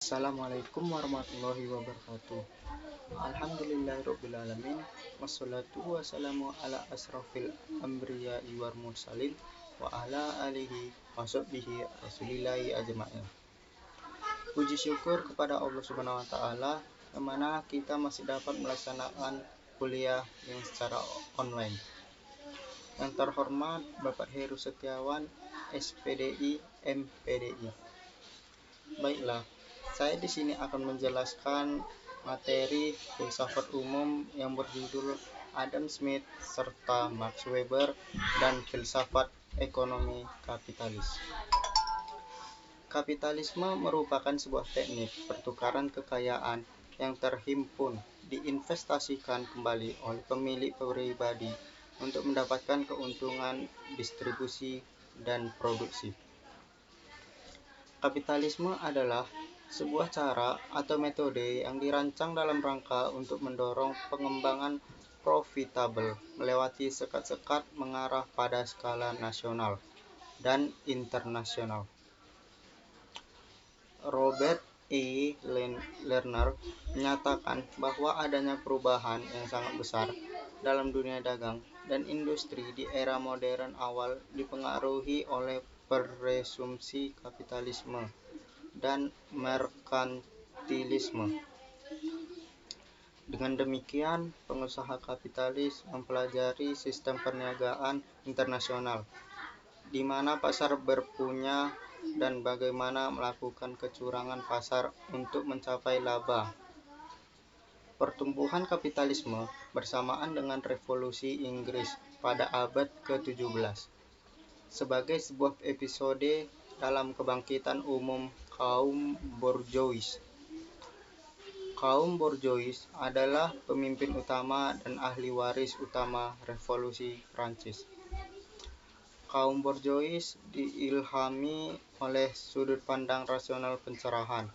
Assalamualaikum warahmatullahi wabarakatuh. Alhamdulillahirobbilalamin. Wassalatu wassalamu ala asrofil amriyai war mursalin wa ala alihi washabbihi rasulillahi ajma'in. Puji syukur kepada Allah Subhanahu wa taala yang mana kita masih dapat melaksanakan kuliah yang secara online. Yang terhormat Bapak Heru Setiawan, SPDI, MPDI. Baiklah, saya di sini akan menjelaskan materi filsafat umum yang berjudul Adam Smith serta Max Weber dan filsafat ekonomi kapitalis. Kapitalisme merupakan sebuah teknik pertukaran kekayaan yang terhimpun diinvestasikan kembali oleh pemilik pribadi untuk mendapatkan keuntungan distribusi dan produksi. Kapitalisme adalah sebuah cara atau metode yang dirancang dalam rangka untuk mendorong pengembangan profitabel melewati sekat-sekat mengarah pada skala nasional dan internasional. Robert E. Lerner menyatakan bahwa adanya perubahan yang sangat besar dalam dunia dagang dan industri di era modern awal dipengaruhi oleh presumsi kapitalisme dan merkantilisme. Dengan demikian, pengusaha kapitalis mempelajari sistem perniagaan internasional, di mana pasar berpunya dan bagaimana melakukan kecurangan pasar untuk mencapai laba. Pertumbuhan kapitalisme bersamaan dengan revolusi Inggris pada abad ke-17 sebagai sebuah episode dalam kebangkitan umum kaum borjuis. Kaum borjuis adalah pemimpin utama dan ahli waris utama revolusi Prancis. Kaum borjuis diilhami oleh sudut pandang rasional pencerahan.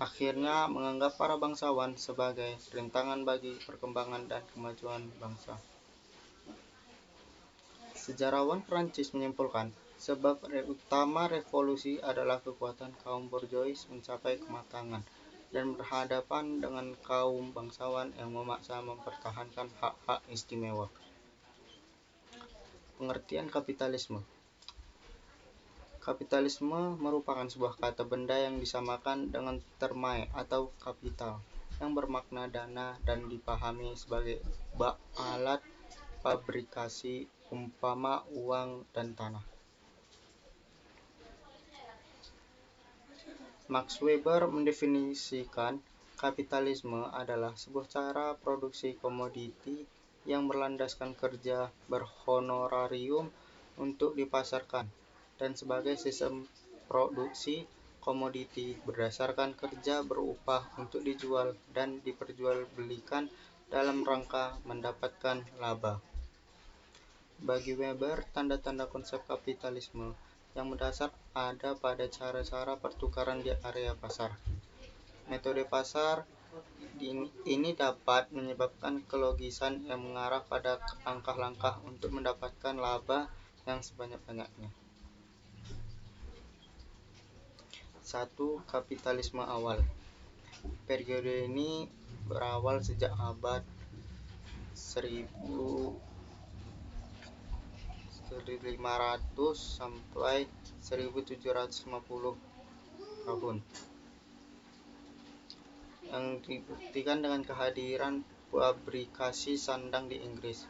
Akhirnya menganggap para bangsawan sebagai rintangan bagi perkembangan dan kemajuan bangsa. Sejarawan Prancis menyimpulkan, sebab utama revolusi adalah kekuatan kaum borjuis mencapai kematangan dan berhadapan dengan kaum bangsawan yang memaksa mempertahankan hak-hak istimewa. Pengertian kapitalisme. Kapitalisme merupakan sebuah kata benda yang disamakan dengan termai atau kapital, yang bermakna dana dan dipahami sebagai alat fabrikasi umpama uang dan tanah. Max Weber mendefinisikan kapitalisme adalah sebuah cara produksi komoditi yang berlandaskan kerja berhonorarium untuk dipasarkan dan sebagai sistem produksi komoditi berdasarkan kerja berupah untuk dijual dan diperjualbelikan dalam rangka mendapatkan laba. Bagi Weber, tanda-tanda konsep kapitalisme yang mendasar ada pada cara-cara pertukaran di area pasar. Metode pasar ini dapat menyebabkan kelogisan yang mengarah pada langkah-langkah untuk mendapatkan laba yang sebanyak-banyaknya. 1. Kapitalisme awal. Periode ini berawal sejak abad 1500 sampai 1750 tahun, yang dibuktikan dengan kehadiran pabrikasi sandang di Inggris.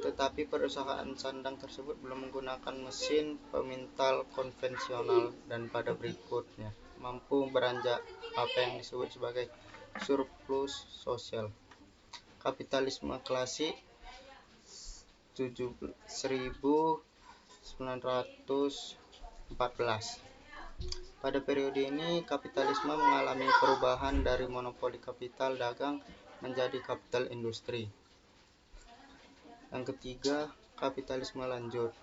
Tetapi perusahaan sandang tersebut belum menggunakan mesin pemintal konvensional dan pada berikutnya mampu beranjak apa yang disebut sebagai surplus sosial. Kapitalisme klasik 1914. Pada periode ini, kapitalisme mengalami perubahan dari monopoli kapital dagang menjadi kapital industri. Yang ketiga, kapitalisme lanjut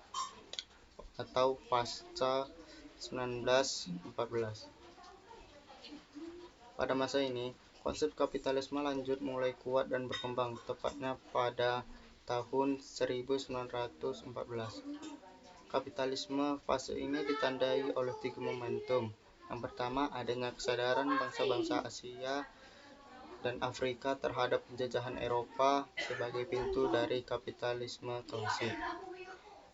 atau pasca 1914. Pada masa ini, konsep kapitalisme lanjut mulai kuat dan berkembang, tepatnya pada tahun 1914. Kapitalisme fase ini ditandai oleh 3 momentum, Yang pertama, adanya kesadaran bangsa-bangsa Asia dan Afrika terhadap penjajahan Eropa sebagai pintu dari kapitalisme klasik,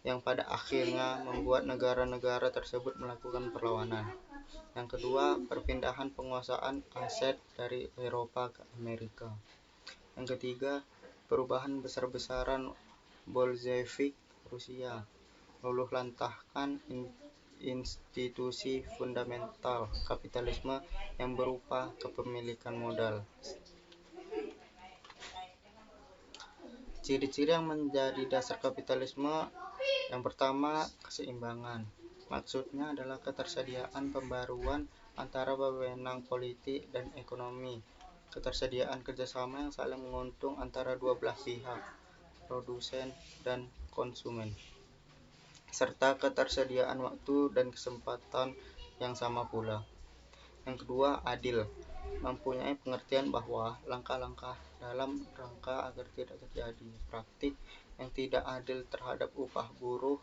yang pada akhirnya membuat negara-negara tersebut melakukan perlawanan. Yang kedua, perpindahan penguasaan aset dari Eropa ke Amerika. Yang ketiga, perubahan besar-besaran Bolshevik Rusia, luluh lantahkan institusi fundamental kapitalisme yang berupa kepemilikan modal. Ciri-ciri yang menjadi dasar kapitalisme: yang pertama, keseimbangan. Maksudnya adalah ketersediaan pembaruan antara wewenang politik dan ekonomi, ketersediaan kerjasama yang saling menguntungkan antara dua belah pihak, produsen dan konsumen, serta ketersediaan waktu dan kesempatan yang sama pula. Yang kedua, adil. Mempunyai pengertian bahwa langkah-langkah dalam rangka agar tidak terjadi praktik yang tidak adil terhadap upah buruh,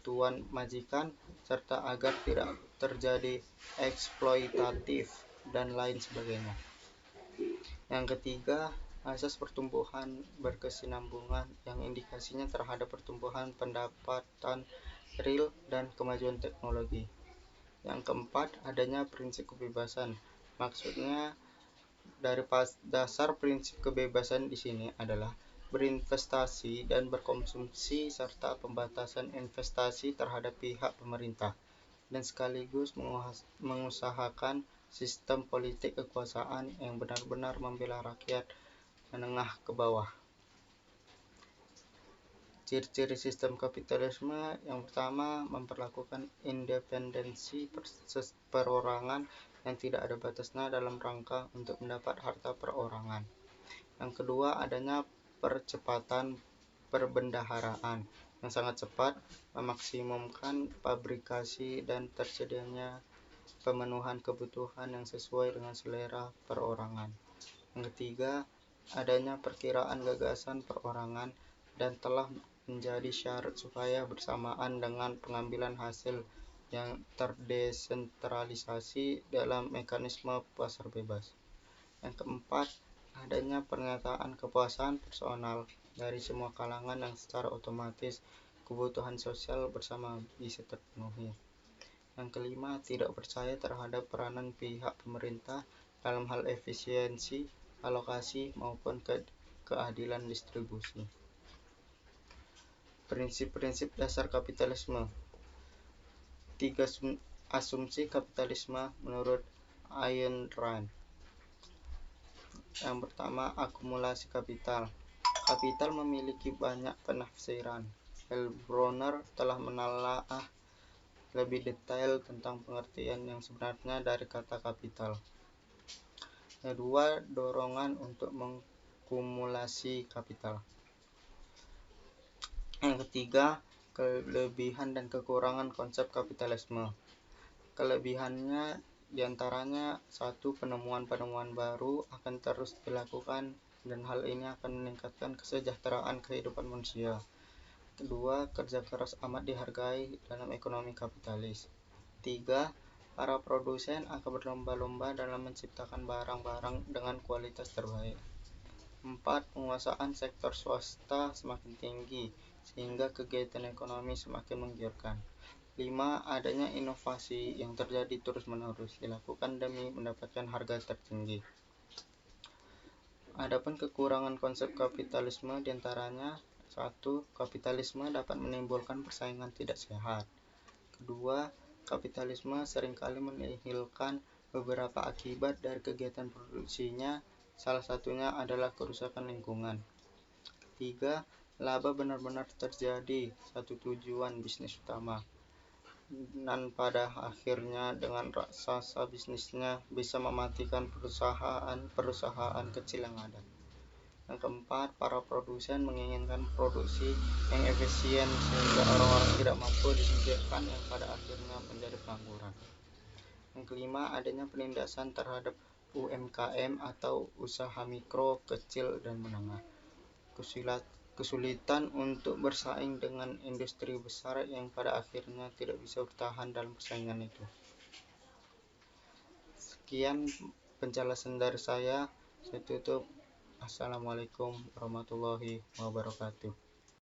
tuan majikan, serta agar tidak terjadi eksploitatif dan lain sebagainya. Yang ketiga, asas pertumbuhan berkesinambungan yang indikasinya terhadap pertumbuhan pendapatan real dan kemajuan teknologi. Yang keempat, adanya prinsip kebebasan. Maksudnya dari dasar prinsip kebebasan di sini adalah berinvestasi dan berkonsumsi serta pembatasan investasi terhadap pihak pemerintah, dan sekaligus mengusahakan sistem politik kekuasaan yang benar-benar membela rakyat menengah ke bawah. Ciri-ciri sistem kapitalisme: yang pertama, memperlakukan independensi perorangan yang tidak ada batasnya dalam rangka untuk mendapat harta perorangan. Yang kedua, adanya percepatan perbendaharaan yang sangat cepat, memaksimumkan pabrikasi dan tersedianya pemenuhan kebutuhan yang sesuai dengan selera perorangan. Yang ketiga, adanya perkiraan gagasan perorangan dan telah menjadi syarat supaya bersamaan dengan pengambilan hasil yang terdesentralisasi dalam mekanisme pasar bebas. Yang keempat, adanya pernyataan kepuasan personal dari semua kalangan yang secara otomatis kebutuhan sosial bersama bisa terpenuhi. Yang kelima, tidak percaya terhadap peranan pihak pemerintah dalam hal efisiensi, alokasi, maupun keadilan distribusi. Prinsip-prinsip dasar kapitalisme. 3 asumsi kapitalisme menurut Ayn Rand. Yang pertama, akumulasi kapital. Kapital memiliki banyak penafsiran. L. Bronner telah menelaah lebih detail tentang pengertian yang sebenarnya dari kata kapital. Kedua, dorongan untuk mengkumulasi kapital. Yang ketiga, kelebihan dan kekurangan konsep kapitalisme. Kelebihannya diantaranya: 1. Penemuan-penemuan baru akan terus dilakukan dan hal ini akan meningkatkan kesejahteraan kehidupan manusia. 2. Kerja keras amat dihargai dalam ekonomi kapitalis. 3. Para produsen akan berlomba-lomba dalam menciptakan barang-barang dengan kualitas terbaik. 4. Penguasaan sektor swasta semakin tinggi sehingga kegiatan ekonomi semakin menggiurkan. 5. Adanya inovasi yang terjadi terus-menerus dilakukan demi mendapatkan harga tertinggi. Adapun kekurangan konsep kapitalisme diantaranya: 1. Kapitalisme dapat menimbulkan persaingan tidak sehat. 2. Kapitalisme seringkali menihilkan beberapa akibat dari kegiatan produksinya, salah satunya adalah kerusakan lingkungan. 3. Laba benar-benar terjadi satu tujuan bisnis utama, dan pada akhirnya dengan raksasa bisnisnya bisa mematikan perusahaan kecil yang ada. Yang keempat, para produsen menginginkan produksi yang efisien sehingga orang-orang tidak mampu disingkirkan yang pada akhirnya menjadi pengangguran. Yang kelima, adanya penindasan terhadap UMKM atau usaha mikro, kecil, dan menengah. Kesulitan untuk bersaing dengan industri besar yang pada akhirnya tidak bisa bertahan dalam persaingan itu. Sekian penjelasan dari saya tutup. Assalamualaikum warahmatullahi wabarakatuh.